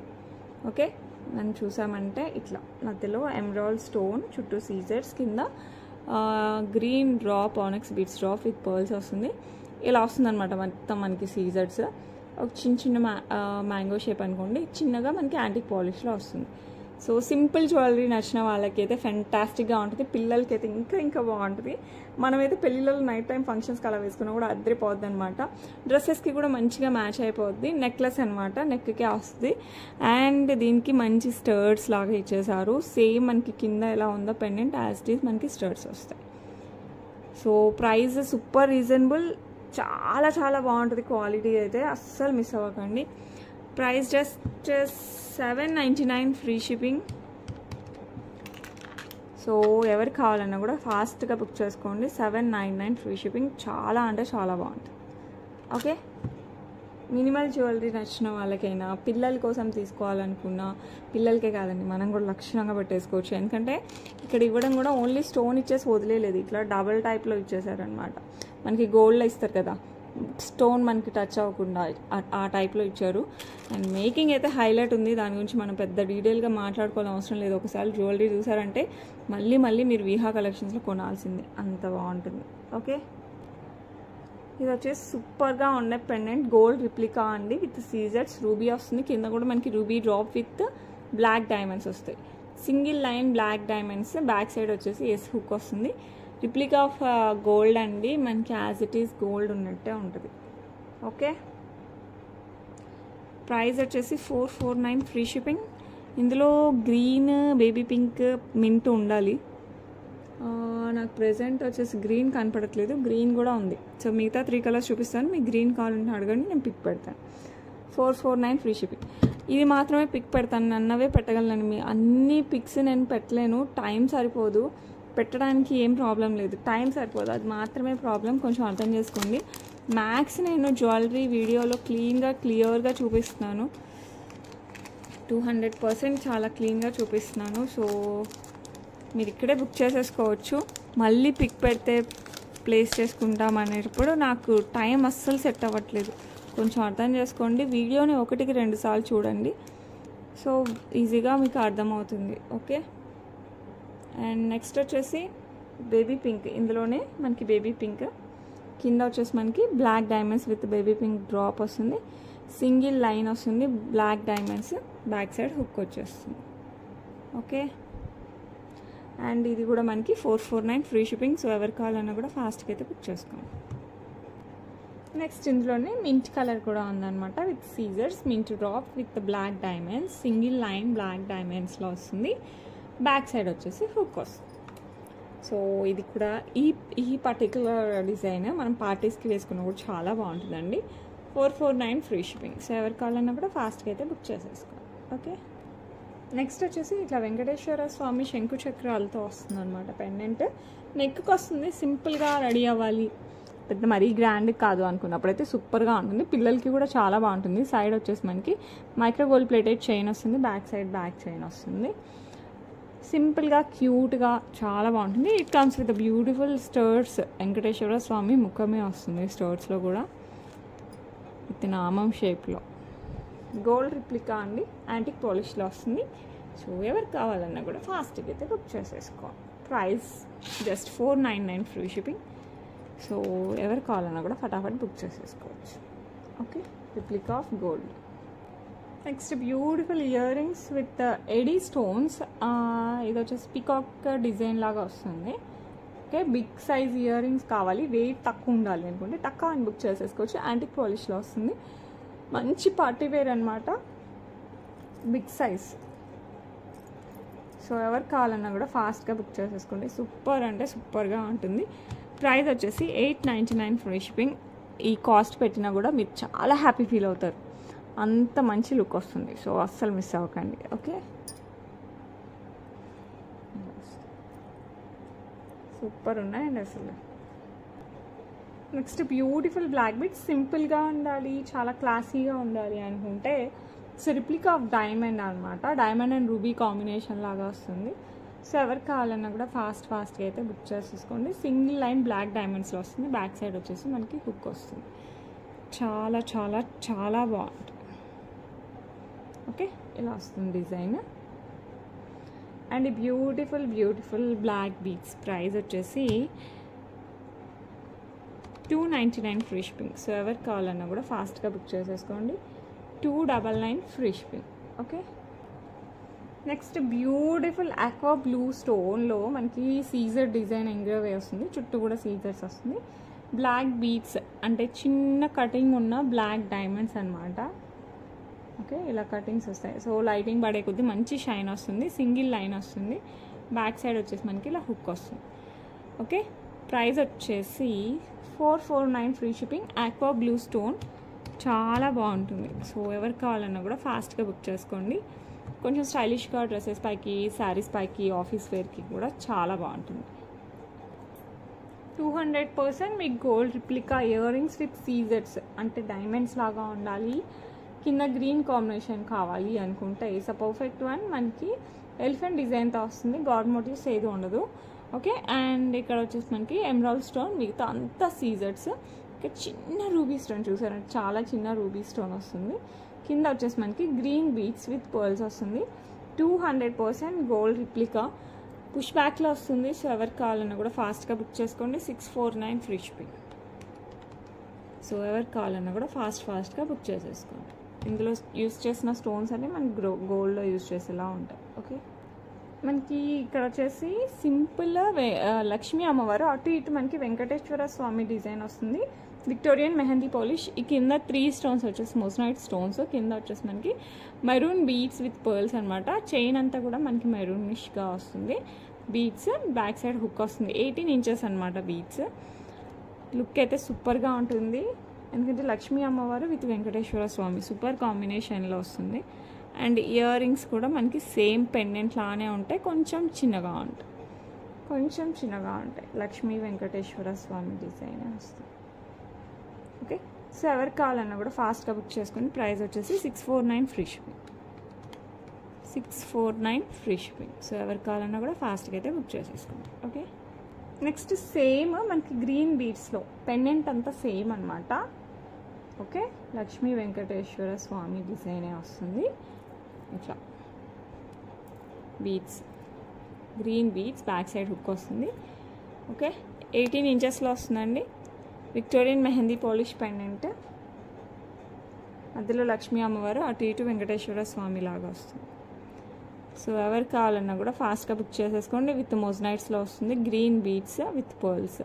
A: ఓకే, మనం చూసామంటే ఇట్లా మధ్యలో ఎమరాల్డ్ స్టోన్, చుట్టూ సీజర్స్, కింద green drop, ఆనెక్స్ beats drop with pearls వస్తుంది. ఇలా వస్తుంది అనమాట మొత్తం మనకి సీజర్స్. ఒక చిన్న చిన్న మ్యాంగో షేప్ అనుకోండి, చిన్నగా మనకి యాంటిక్ పాలిష్లో వస్తుంది. సో సింపుల్ జ్యువెలరీ నచ్చిన వాళ్ళకైతే ఫెంటాస్టిక్గా ఉంటుంది, పిల్లలకైతే ఇంకా ఇంకా బాగుంటుంది. మనమైతే పెళ్ళిళ్ళలో నైట్ టైం ఫంక్షన్స్కి అలా వేసుకున్నా కూడా అద్దరిపోద్ది అనమాట. డ్రెస్సెస్కి కూడా మంచిగా మ్యాచ్ అయిపోద్ది. నెక్లెస్ అనమాట, నెక్కే వస్తుంది. అండ్ దీనికి మంచి స్టర్ట్స్ లాగా ఇచ్చేసారు. సేమ్ మనకి కింద ఎలా ఉందో పెండెంట్ యాజ్ ఇట్ ఈస్ మనకి స్టర్ట్స్ వస్తాయి. సో ప్రైస్ సూపర్ రీజనబుల్, చాలా చాలా బాగుంటుంది. క్వాలిటీ అయితే అస్సలు మిస్ అవ్వకండి. Price just 799 free shipping. So ఎవరు కావాలన్నా కూడా ఫాస్ట్గా బుక్ చేసుకోండి. 799 ఫ్రీ షిప్పింగ్, చాలా అంటే చాలా బాగుంటుంది. ఓకే, మినిమల్ జ్యువెలరీ నచ్చిన వాళ్ళకైనా, పిల్లల కోసం తీసుకోవాలనుకున్నా, పిల్లలకే కాదండి మనం కూడా లక్షణంగా పెట్టేసుకోవచ్చు. ఎందుకంటే ఇక్కడ ఇవ్వడం కూడా ఓన్లీ స్టోన్ ఇచ్చేసి వదిలేదు, ఇట్లా డబుల్ టైప్లో ఇచ్చేసారనమాట. మనకి గోల్డ్లో ఇస్తారు కదా, స్టోన్ మనకి టచ్ అవ్వకుండా ఆ టైప్లో ఇచ్చారు. అండ్ మేకింగ్ అయితే హైలైట్ ఉంది, దాని గురించి మనం పెద్ద డీటెయిల్గా మాట్లాడుకోవాల్సిన అవసరం లేదు. ఒకసారి జ్యువెలరీ చూసారంటే మళ్ళీ మళ్ళీ మీరు విహా కలెక్షన్స్లో కొనాల్సిందే, అంత బాగుంటుంది. ఓకే, ఇది వచ్చేసి సూపర్గా ఉండే పెండెంట్, గోల్డ్ రిప్లికా అండి, విత్ సీజర్స్, రూబీ వస్తుంది. కింద కూడా మనకి ruby drop with black diamonds వస్తాయి. Single line black diamonds, back side వచ్చేసి ఎస్ హుక్ వస్తుంది. రిప్లికా ఆఫ్ గోల్డ్ అండి, మనకి యాజ్ ఇట్ ఈస్ గోల్డ్ ఉన్నట్టే ఉంటుంది. ఓకే, ప్రైస్ వచ్చేసి 449 ఫ్రీ షిప్పింగ్. ఇందులో గ్రీన్, బేబీ పింక్, మింట్ ఉండాలి. నాకు ప్రెజెంట్ వచ్చేసి గ్రీన్ కనపడట్లేదు, గ్రీన్ కూడా ఉంది. సో మిగతా 3 కలర్స్ చూపిస్తాను, మీకు గ్రీన్ కావాలంటే అడగండి, నేను పిక్ పెడతాను. 449 ఫ్రీ షిప్పింగ్. ఇది మాత్రమే పిక్ పెడతాను, అన్నవే పెట్టగలను. మీ అన్ని పిక్స్ నేను పెట్టలేను, టైం సరిపోదు. పెట్టడానికి ఏం ప్రాబ్లం లేదు, టైం సరిపోదు, అది మాత్రమే ప్రాబ్లం, కొంచెం అర్థం చేసుకోండి. మ్యాక్స్ నేను జ్యువెలరీ వీడియోలో క్లియర్గా చూపిస్తున్నాను, 200% చాలా క్లీన్గా చూపిస్తున్నాను. సో మీరు ఇక్కడే బుక్ చేసేసుకోవచ్చు. మళ్ళీ పిక్ పెడితే ప్లేస్ చేసుకుంటాం అనేటప్పుడు నాకు టైం అస్సలు సెట్ అవ్వట్లేదు. కొంచెం అర్థం చేసుకోండి. వీడియోని 1-2 సార్లు చూడండి, సో ఈజీగా మీకు అర్థమవుతుంది. ఓకే. అండ్ నెక్స్ట్ వచ్చేసి బేబీ పింక్. ఇందులోనే మనకి బేబీ పింక్, కింద వచ్చేసి మనకి black diamonds with baby pink drop వస్తుంది. సింగిల్ లైన్ వస్తుంది, black diamonds, back side hook వచ్చేస్తుంది. ఓకే. అండ్ ఇది కూడా మనకి 449 ఫ్రీ షిప్పింగ్. సో ఎవరు కావాలన్నా కూడా ఫాస్ట్గా అయితే బుక్ చేసుకోండి. నెక్స్ట్ ఇందులోనే మింట్ కలర్ కూడా ఉందన్నమాట, విత్ సీజర్స్, mint drop with black diamonds, single line black డైమండ్స్లో వస్తుంది. బ్యాక్ సైడ్ వచ్చేసి హుక్ వస్తుంది. సో ఇది కూడా ఈ పర్టికులర్ డిజైన్ మనం పార్టీస్కి వేసుకున్నా కూడా చాలా బాగుంటుందండి. 449 ఫ్రీ షిప్పింగ్. సో ఎవరు కావాలన్నా కూడా ఫాస్ట్గా అయితే బుక్ చేసేసుకోండి. ఓకే. నెక్స్ట్ వచ్చేసి ఇట్లా వెంకటేశ్వర స్వామి శంకు చక్రాలతో వస్తుంది అనమాట పెండెంట్. నెక్కి వస్తుంది. సింపుల్గా రెడీ అవ్వాలి, పెద్ద మరీ గ్రాండ్ కాదు అనుకున్నప్పుడైతే సూపర్గా ఉంటుంది. పిల్లలకి కూడా చాలా బాగుంటుంది. సైడ్ వచ్చేసి మనకి మైక్రో గోల్డ్ ప్లేటెడ్ చైన్ వస్తుంది, బ్యాక్ సైడ్ బ్యాక్ చైన్ వస్తుంది. సింపుల్గా క్యూట్గా చాలా బాగుంటుంది. It comes with beautiful studs. Venkateswara Swamy ముఖమే వస్తుంది స్టర్ట్స్లో కూడా, విత్ నామం షేప్లో. గోల్డ్ రిప్లికా అండి, యాంటిక్ పాలిష్లో వస్తుంది. సో ఎవరు కావాలన్నా కూడా ఫాస్ట్గా అయితే బుక్ చేసేసుకోవాలి. Price just 499 free shipping. So ఎవరు కావాలన్నా కూడా ఫటాఫట్ బుక్ చేసేసుకోవచ్చు. Okay. Replica of gold. Next beautiful earrings with AD stones. ఇది వచ్చేసి పికాక్ డిజైన్ లాగా వస్తుంది. Okay. Big size earrings కావాలి, వెయిట్ తక్కువ ఉండాలి అనుకుంటే టక్కా అని బుక్ చేసేసుకోవచ్చు. యాంటిక్ పాలిష్లో వస్తుంది. మంచి పార్టీ వేర్ అనమాట, బిగ్ సైజ్. సో ఎవరు కావాలన్నా కూడా ఫాస్ట్గా బుక్ చేసేసుకోండి. సూపర్ అంటే సూపర్గా ఉంటుంది. ప్రైస్ వచ్చేసి 899 ఫ్రీ షిప్పింగ్. ఈ కాస్ట్ పెట్టినా కూడా మీరు చాలా హ్యాపీ ఫీల్ అవుతారు, అంత మంచి లుక్ వస్తుంది. సో అస్సలు మిస్ అవ్వకండి. ఓకే. సూపర్ ఉన్నాయండి అసలు. Next beautiful black beads. సింపుల్గా ఉండాలి, చాలా క్లాసీగా ఉండాలి అనుకుంటే సో రిప్లికా ఆఫ్ డైమండ్ అనమాట. డైమండ్ అండ్ రూబీ కాంబినేషన్ లాగా వస్తుంది. సో ఎవరు కావాలన్నా కూడా ఫాస్ట్గా అయితే బుక్ చేసేసుకోండి. సింగిల్ లైన్ బ్లాక్ డైమండ్స్లో వస్తుంది. బ్యాక్ సైడ్ వచ్చేసి మనకి హుక్ వస్తుంది. చాలా చాలా చాలా బాగుంటుంది. ఓకే. ఇలా వస్తుంది design. And beautiful black beads. Price వచ్చేసి 299 ఫ్రీ షిప్పింగ్. సో ఎవరు కావాలన్నా కూడా ఫాస్ట్గా బుక్ చేసేసుకోండి. 299 free shipping. Okay. Next beautiful aqua blue స్టోన్లో మనకి సీజర్ డిజైన్ ఎంగ్రేవ్ వస్తుంది. చుట్టూ కూడా సీజర్స్ వస్తుంది. బ్లాక్ బీడ్స్ అంటే చిన్న కటింగ్ ఉన్న బ్లాక్ డైమండ్స్ అనమాట. ఓకే. ఇలా కటింగ్స్ వస్తాయి. సో లైటింగ్ పడే కొద్దీ మంచి షైన్ వస్తుంది. సింగిల్ లైన్ వస్తుంది. బ్యాక్ సైడ్ వచ్చేసి మనకి ఇలా హుక్ వస్తుంది. ఓకే. ప్రైస్ వచ్చేసి 449 free shipping. Aqua blue stone చాలా బాగుంటుంది. సో ఎవరు కావాలన్నా కూడా ఫాస్ట్గా బుక్ చేసుకోండి. కొంచెం స్టైలిష్గా డ్రెస్సెస్ పైకి, శారీస్ పైకి, ఆఫీస్ వేర్కి కూడా చాలా బాగుంటుంది. 200% మీకు gold replica earrings with సీజర్స్ అంటే డైమండ్స్ లాగా ఉండాలి, కింద గ్రీన్ కాంబినేషన్ కావాలి అనుకుంటే ఇట్స్ అ పర్ఫెక్ట్ వన్. మనకి ఎలిఫెంట్ డిజైన్తో వస్తుంది. గాడ్ మోటివ్స్ ఏది ఉండదు. ఓకే. అండ్ ఇక్కడ వచ్చేసి మనకి ఎమరాల్డ్ స్టోన్, మిగతా అంతా సీజర్స్. ఇక్కడ చిన్న రూబీ స్టోన్ చూసారంటే చాలా చిన్న రూబీ స్టోన్ వస్తుంది. కింద వచ్చేసి మనకి గ్రీన్ బీడ్స్ విత్ పర్ల్స్ వస్తుంది. 200% గోల్డ్ రిప్లికా పుష్ బ్యాక్లో వస్తుంది. సో ఎవరికి కావాలన్నా కూడా ఫాస్ట్గా బుక్ చేసుకోండి. 649 ఫ్రీ షిప్పింగ్. సో ఎవరికి కావాలన్నా కూడా ఫాస్ట్గా బుక్ చేసేసుకోండి. ఇందులో యూస్ చేసిన స్టోన్స్ అన్ని మనకి గోల్డ్లో యూస్ చేసేలా ఉంటాయి. ఓకే. మనకి ఇక్కడ వచ్చేసి సింపుల్ లక్ష్మీ అమ్మవారు, అటు ఇటు మనకి వెంకటేశ్వర స్వామి డిజైన్ వస్తుంది. Victorian mehndi polish. ఈ కింద 3 స్టోన్స్ వచ్చేసి మోసనైట్ స్టోన్స్, కింద వచ్చేసి మనకి మెరూన్ బీడ్స్ విత్ పర్ల్స్ అనమాట. చైన్ అంతా కూడా మనకి మెరూనిష్గా వస్తుంది. బీడ్స్ బ్యాక్ సైడ్ హుక్ వస్తుంది. 18 ఇంచెస్ అనమాట బీడ్స్. లుక్ అయితే సూపర్గా ఉంటుంది. ఎందుకంటే లక్ష్మీ అమ్మవారు విత్ వెంకటేశ్వర స్వామి సూపర్ కాంబినేషన్లో వస్తుంది. అండ్ ఇయర్ రింగ్స్ కూడా మనకి సేమ్ పెండెంట్ లానే ఉంటాయి, కొంచెం చిన్నగా ఉంటాయి. లక్ష్మీ వెంకటేశ్వర స్వామి డిజైన్ వస్తుంది. ఓకే. సో ఎవరికి కావాలన్నా కూడా ఫాస్ట్గా బుక్ చేసుకుని. ప్రైస్ వచ్చేసి 649 free shipping. 649 free shipping. So ఎవరికి కావాలన్నా కూడా ఫాస్ట్గా అయితే బుక్ చేసేసుకోండి. ఓకే. నెక్స్ట్ సేమ్ మనకి గ్రీన్ బీడ్స్లో పెండెంట్ అంతా సేమ్ అనమాట. ఓకే, లక్ష్మీ వెంకటేశ్వర స్వామి డిజైనే వస్తుంది. ఇట్లా beads, green beads, back side hook వస్తుంది. ఓకే, 18 ఇంచెస్లో వస్తుందండి. విక్టోరియన్ మెహందీ పాలిష్ పెండెంట్, మధ్యలో లక్ష్మీ అమ్మవారు, అటు ఇటు వెంకటేశ్వర స్వామి లాగా వస్తుంది. సో ఎవరు కావాలన్నా కూడా ఫాస్ట్గా బుక్ చేసేసుకోండి. విత్ మోజనైట్స్లో వస్తుంది, green beads with pearls.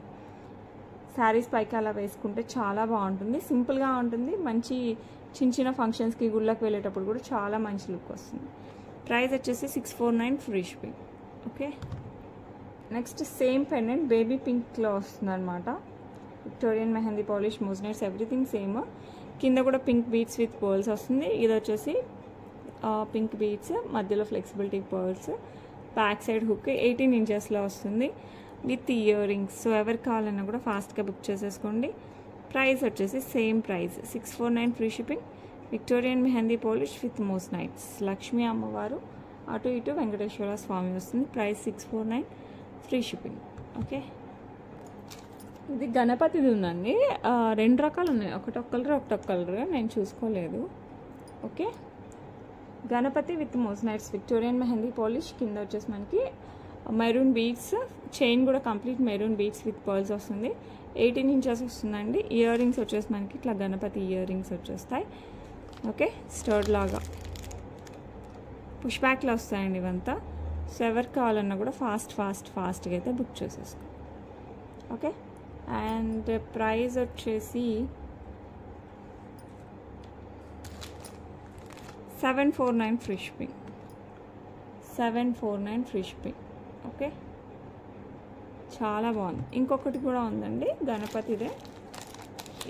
A: Saris పైకి అలా వేసుకుంటే చాలా బాగుంటుంది, సింపుల్గా ఉంటుంది. మంచి చిన్న చిన్న ఫంక్షన్స్కి, గుళ్ళకి వెళ్ళేటప్పుడు కూడా చాలా మంచి లుక్ వస్తుంది. ప్రైస్ వచ్చేసి 649 free shipping. Okay, next same pendant baby పింక్లో వస్తుంది అనమాట. Victorian mehndi polish, moissanites, everything same. కింద కూడా పింక్ బీడ్స్ విత్ పర్ల్స్ వస్తుంది. ఇది వచ్చేసి పింక్ బీడ్స్, మధ్యలో flexibility pearls, back side hook, 18 ఇంచెస్లో వస్తుంది విత్ ఇయర్ రింగ్స్. సో ఎవరు కావాలన్నా కూడా ఫాస్ట్గా బుక్ చేసేసుకోండి. ప్రైస్ వచ్చేసి same price 649 free shipping. Victorian mehndi polish with మోజనైట్స్, Lakshmi అమ్మవారు, అటు ఇటు వెంకటేశ్వర స్వామి వస్తుంది. Price 649 free shipping. ఓకే, ఇది గణపతిది ఉందండి. 2 రకాలు ఉన్నాయి, ఒకటొక్క కలర్ ఒకటొక్క కలర్, నేను చూసుకోలేదు. Okay, Ganapati with moissanites, Victorian mehndi polish, కింద వచ్చేసి మనకి మెరూన్ బీడ్స్, చైన్ కూడా complete maroon beads with pearls వస్తుంది. 18 ఇంచెస్ వస్తుందండి. ఇయర్ రింగ్స్ వచ్చేసి మనకి ఇట్లా గణపతి ఇయర్ రింగ్స్ వచ్చేస్తాయి. ఓకే, స్టర్డ్ లాగా పుష్ బ్యాక్లో వస్తాయండి ఇవంతా. సో ఎవరికి కావాలన్నా కూడా ఫాస్ట్గా అయితే బుక్ చేసేసుకో. ఓకే, అండ్ ప్రైస్ వచ్చేసి 749 free shipping. 749 free shipping. Okay, చాలా బాగుంది. ఇంకొకటి కూడా ఉందండి గణపతిదే,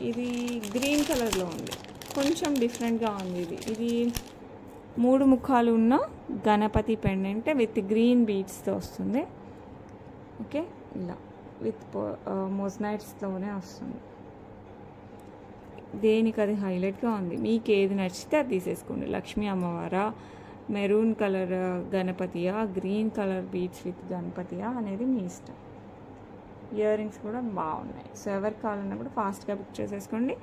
A: ఇది గ్రీన్ కలర్లో ఉంది, కొంచెం డిఫరెంట్గా ఉంది. ఇది 3 ముఖాలు ఉన్న గణపతి పెండెంట్ విత్ గ్రీన్ బీడ్స్తో వస్తుంది. ఓకే, ఇలా విత్ మోజనైట్స్తోనే వస్తుంది. దేనికి అది హైలైట్గా ఉంది. మీకు ఏది నచ్చితే అది తీసేసుకోండి. లక్ష్మీ అమ్మవారా, మెరూన్ కలర్ గణపతియా, గ్రీన్ కలర్ బీడ్స్ విత్ గణపతియా అనేది మీ ఇష్టం. ఇయర్ రింగ్స్ కూడా బాగున్నాయి. సో ఎవరికి కావాలన్నా కూడా ఫాస్ట్గా బుక్ చేసేసుకోండి.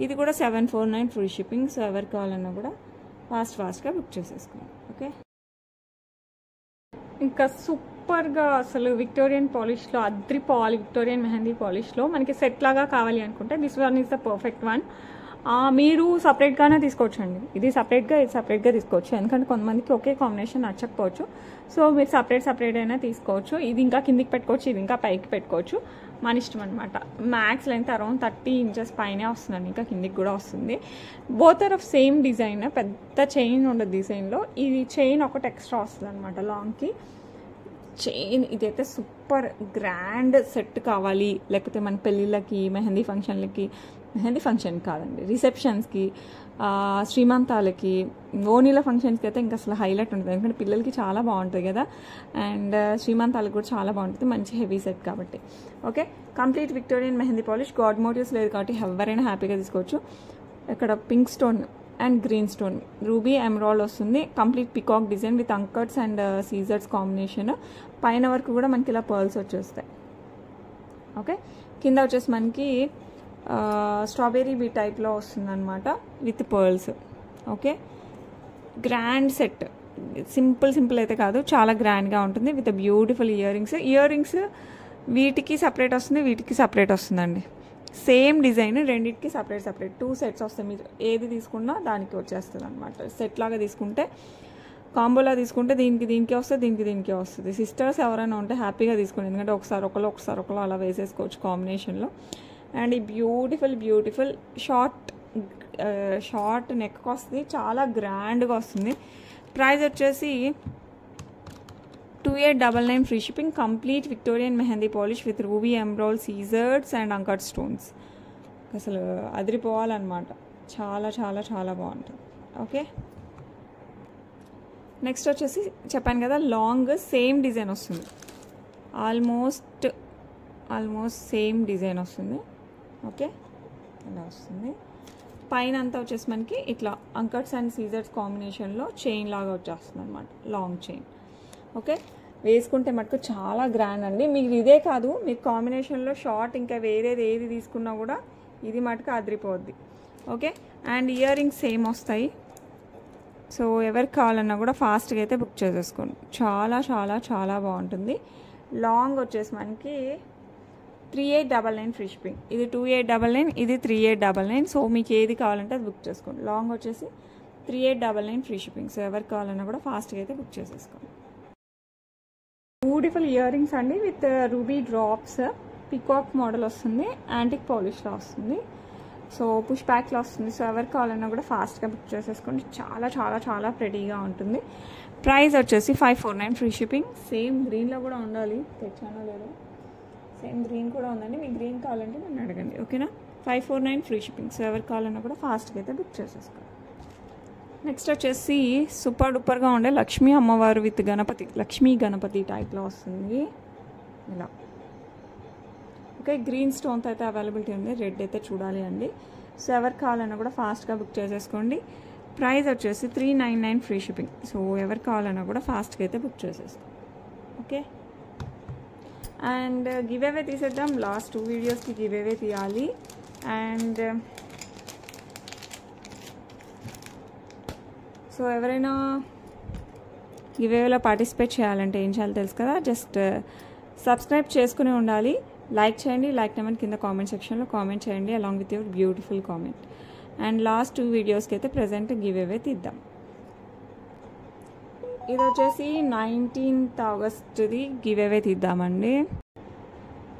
A: ఇది కూడా 749 ఫ్రీ షిప్పింగ్. సో ఎవరికి కావాలన్నా కూడా ఫాస్ట్గా బుక్ చేసేసుకోండి. ఓకే, ఇంకా సూపర్గా అసలు విక్టోరియన్ పాలిష్లో అద్రిపోవాలి. విక్టోరియన్ మెహందీ పాలిష్లో మనకి సెట్ లాగా కావాలి అనుకుంటే this one is the perfect one. మీరు సపరేట్గానే తీసుకోవచ్చండి. ఇది సపరేట్గా తీసుకోవచ్చు, ఎందుకంటే కొంతమందికి ఒకే కాంబినేషన్ నచ్చకపోవచ్చు. సో మీరు సపరేట్ అయినా తీసుకోవచ్చు. ఇది ఇంకా కిందికి పెట్టుకోవచ్చు, ఇది ఇంకా పైకి పెట్టుకోవచ్చు, మన ఇష్టం అనమాట. మ్యాక్స్ లెంత్ అరౌండ్ 30 ఇంచెస్ పైనే వస్తుందండి, ఇంకా కిందికి కూడా వస్తుంది. Both are of same design, పెద్ద చైన్ ఉండదు డిజైన్లో. ఇది చైన్ ఒకటి ఎక్స్ట్రా వస్తుంది అనమాట లాంగ్కి. చైన్ ఇదైతే సూపర్ గ్రాండ్ సెట్ కావాలి, లేకపోతే మన పెళ్ళిళ్ళకి, మెహందీ ఫంక్షన్ కాదండి, రిసెప్షన్స్కి, శ్రీమంతాలకి, ఓనీల ఫంక్షన్స్కి అయితే ఇంకా అసలు హైలైట్ ఉంటుంది. ఎందుకంటే పిల్లలకి చాలా బాగుంటుంది కదా, అండ్ శ్రీమంతాలకు కూడా చాలా బాగుంటుంది, మంచి హెవీ సెట్ కాబట్టి. Okay, complete Victorian mehndi polish, God motifs లేదు కాబట్టి ఎవరైనా హ్యాపీగా తీసుకోవచ్చు. ఇక్కడ pink stone and green stone, ruby emerald వస్తుంది. Complete peacock design with uncuts and సీజర్స్ కాంబినేషన్. పైన వరకు కూడా మనకి ఇలా పర్ల్స్ వచ్చేస్తాయి. ఓకే, కింద వచ్చేసి మనకి స్ట్రాబెర్రీ బీ టైప్లో వస్తుంది అనమాట with pearls. Okay, grand set, simple అయితే కాదు, చాలా గ్రాండ్గా ఉంటుంది విత్ బ్యూటిఫుల్ ఇయర్ రింగ్స్. వీటికి సపరేట్ వస్తుంది, వీటికి సపరేట్ వస్తుందండి. సేమ్ డిజైన్, రెండింటికి సపరేట్ 2 సెట్స్ వస్తాయి. మీరు ఏది తీసుకున్నా దానికి వచ్చేస్తుంది అనమాట. సెట్ లాగా తీసుకుంటే, కాంబోలా తీసుకుంటే దీనికి వస్తుంది, దీనికి వస్తుంది. సిస్టర్స్ ఎవరైనా ఉంటే హ్యాపీగా తీసుకోండి, ఎందుకంటే ఒకసారి ఒకరు అలా వేసేసుకోవచ్చు కాంబినేషన్లో. అండ్ ఈ బ్యూటిఫుల్ షార్ట్ నెక్ వస్తుంది, చాలా గ్రాండ్గా వస్తుంది. ప్రైస్ వచ్చేసి 2899 free shipping. Complete Victorian mehndi polish with ruby emerald సీజర్స్ అండ్ అంకట్ స్టోన్స్. అసలు అదిరిపోవాలన్నమాట, చాలా బాగుంటుంది. ఓకే, నెక్స్ట్ వచ్చేసి చెప్పాను కదా, లాంగ్ సేమ్ డిజైన్ వస్తుంది, ఆల్మోస్ట్ సేమ్ డిజైన్ వస్తుంది. ఓకే, ఇలా వస్తుంది. పైన అంతా వచ్చేసి మనకి ఇట్లా అంకట్స్ అండ్ సీజర్స్ కాంబినేషన్లో చైన్ లాగా వచ్చేస్తుంది అనమాట, లాంగ్ చైన్. ఓకే, వేసుకుంటే మటుకు చాలా గ్రాండ్ అండి. మీకు ఇదే కాదు, మీకు కాంబినేషన్లో షార్ట్ ఇంకా వేరేది ఏది తీసుకున్నా కూడా ఇది మటుకు అదిరిపోద్ది. Okay, and earrings same వస్తాయి. సో ఎవరికి కావాలన్నా కూడా ఫాస్ట్గా అయితే బుక్ చేసేసుకోండి. చాలా చాలా చాలా బాగుంటుంది. లాంగ్ వచ్చేసి మనకి 3899 ఫ్రీ షిప్పింగ్. ఇది 2899, ఇది 3899. సో మీకు ఏది కావాలంటే అది బుక్ చేసుకోండి. లాంగ్ వచ్చేసి 3899 ఫ్రీ షిప్పింగ్. సో ఎవరికి కావాలన్నా కూడా ఫాస్ట్గా అయితే బుక్ చేసేసుకోండి. బ్యూటిఫుల్ ఇయర్ రింగ్స్ అండి with ruby drops. Peacock model వస్తుంది, యాంటిక్ పాలిష్లో వస్తుంది. సో పుష్ బ్యాక్లో వస్తుంది. సో ఎవరికి కావాలన్నా కూడా ఫాస్ట్గా బుక్ చేసేసుకోండి. చాలా చాలా చాలా ప్రెటీగా ఉంటుంది. ప్రైస్ వచ్చేసి 549 ఫ్రీ షిప్పింగ్. సేమ్ గ్రీన్లో కూడా ఉండాలి, తెచ్చానో లేదో. సేమ్ గ్రీన్ కూడా ఉందండి. మీకు గ్రీన్ కావాలంటే నన్ను అడగండి. ఓకేనా, 549 ఫ్రీ షిప్పింగ్. సో ఎవరికి కావాలన్నా కూడా ఫాస్ట్గా అయితే బుక్ చేసేసుకోండి. నెక్స్ట్ వచ్చేసి సూపర్ డూపర్గా ఉండే లక్ష్మీ అమ్మవారు విత్ గణపతి, లక్ష్మీ గణపతి టైప్లో వస్తుంది ఇలా. ఓకే, గ్రీన్ స్టోన్తో అయితే అవైలబిలిటీ ఉంది. రెడ్ అయితే చూడాలి అండి. సో ఎవరికి కావాలన్నా కూడా ఫాస్ట్గా బుక్ చేసేసుకోండి. ప్రైస్ వచ్చేసి 399 ఫ్రీ షిప్పింగ్. సో ఎవరికి కావాలన్నా కూడా ఫాస్ట్గా అయితే బుక్ చేసేసుకోండి. ఓకే, అండ్ గివ్ అవే తీసేద్దాం. లాస్ట్ 2 వీడియోస్కి గివ్ అవే తీయాలి. అండ్ సో ఎవరైనా గివ్ అవేలో పార్టిసిపేట్ చేయాలంటే ఏం చేయాలో తెలుసు కదా. జస్ట్ సబ్స్క్రైబ్ చేసుకుని ఉండాలి. లైక్ చేయండి. లైక్ నెంబర్ కింద కామెంట్ సెక్షన్లో కామెంట్ చేయండి along with your beautiful comment. And last 2 వీడియోస్కి అయితే ప్రజెంట్ గివ్ అవే తీద్దాం. ఇది వచ్చేసి 19th ఆగస్ట్ది గివ్ అవే తీద్దామండి.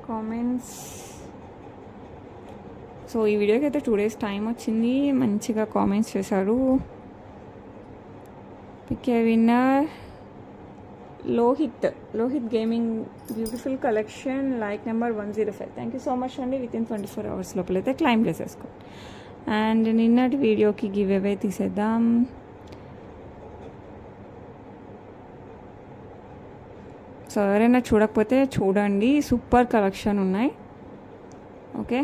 A: కామెంట్స్. సో ఈ వీడియోకి అయితే 2 days టైం వచ్చింది. మంచిగా కామెంట్స్ చేశారు. PK winner Lohit gaming beautiful collection like number 105. Thank you so much అండి. వితిన్ 24 hours లోపలైతే క్లైమ్ చేసేసుకోండి. అండ్ నిన్నటి వీడియోకి గివ్ అవే తీసేద్దాం. సో ఎవరైనా చూడకపోతే చూడండి, సూపర్ కలెక్షన్ ఉన్నాయి. ఓకే,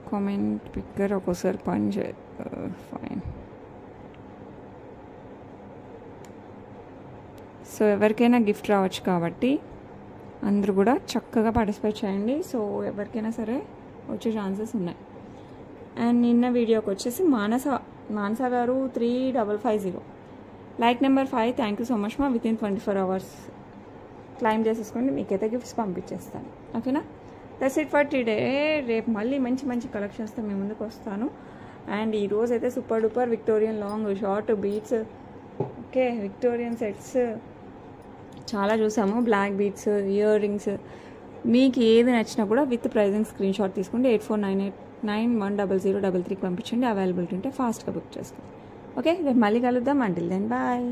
A: కామెంట్ పిక్కర్ ఒక్కోసారి ఫైన్. సో ఎవరికైనా గిఫ్ట్ రావచ్చు కాబట్టి అందరూ కూడా చక్కగా పార్టిసిపేట్ చేయండి. సో ఎవరికైనా సరే వచ్చే ఛాన్సెస్ ఉన్నాయి. అండ్ నిన్న వీడియోకి వచ్చేసి మానస గారు 3550 like number 5. Thank you so much మా. వితిన్ 24 hours క్లైమ్ చేసేసుకోండి. మీకైతే గిఫ్ట్స్ పంపించేస్తాను. ఓకేనా, దట్స్ ఇట్ ఫర్ టుడే. రేపు మళ్ళీ మంచి మంచి కలెక్షన్స్తో మీ ముందుకు వస్తాను. అండ్ ఈరోజు అయితే super duper Victorian long short beads, okay, Victorian sets చాలా చూసాము. బ్లాక్ బీట్స్, ఇయర్ రింగ్స్, మీకు ఏది నచ్చినా కూడా విత్ ప్రైజింగ్ స్క్రీన్ షాట్ తీసుకోండి. 8498910033 పంపించండి. అవైలబిలిటీ ఉంటే ఫాస్ట్గా బుక్ చేసుకోండి. ఓకే, రేపు మళ్ళీ కలుద్దాం. Until then bye.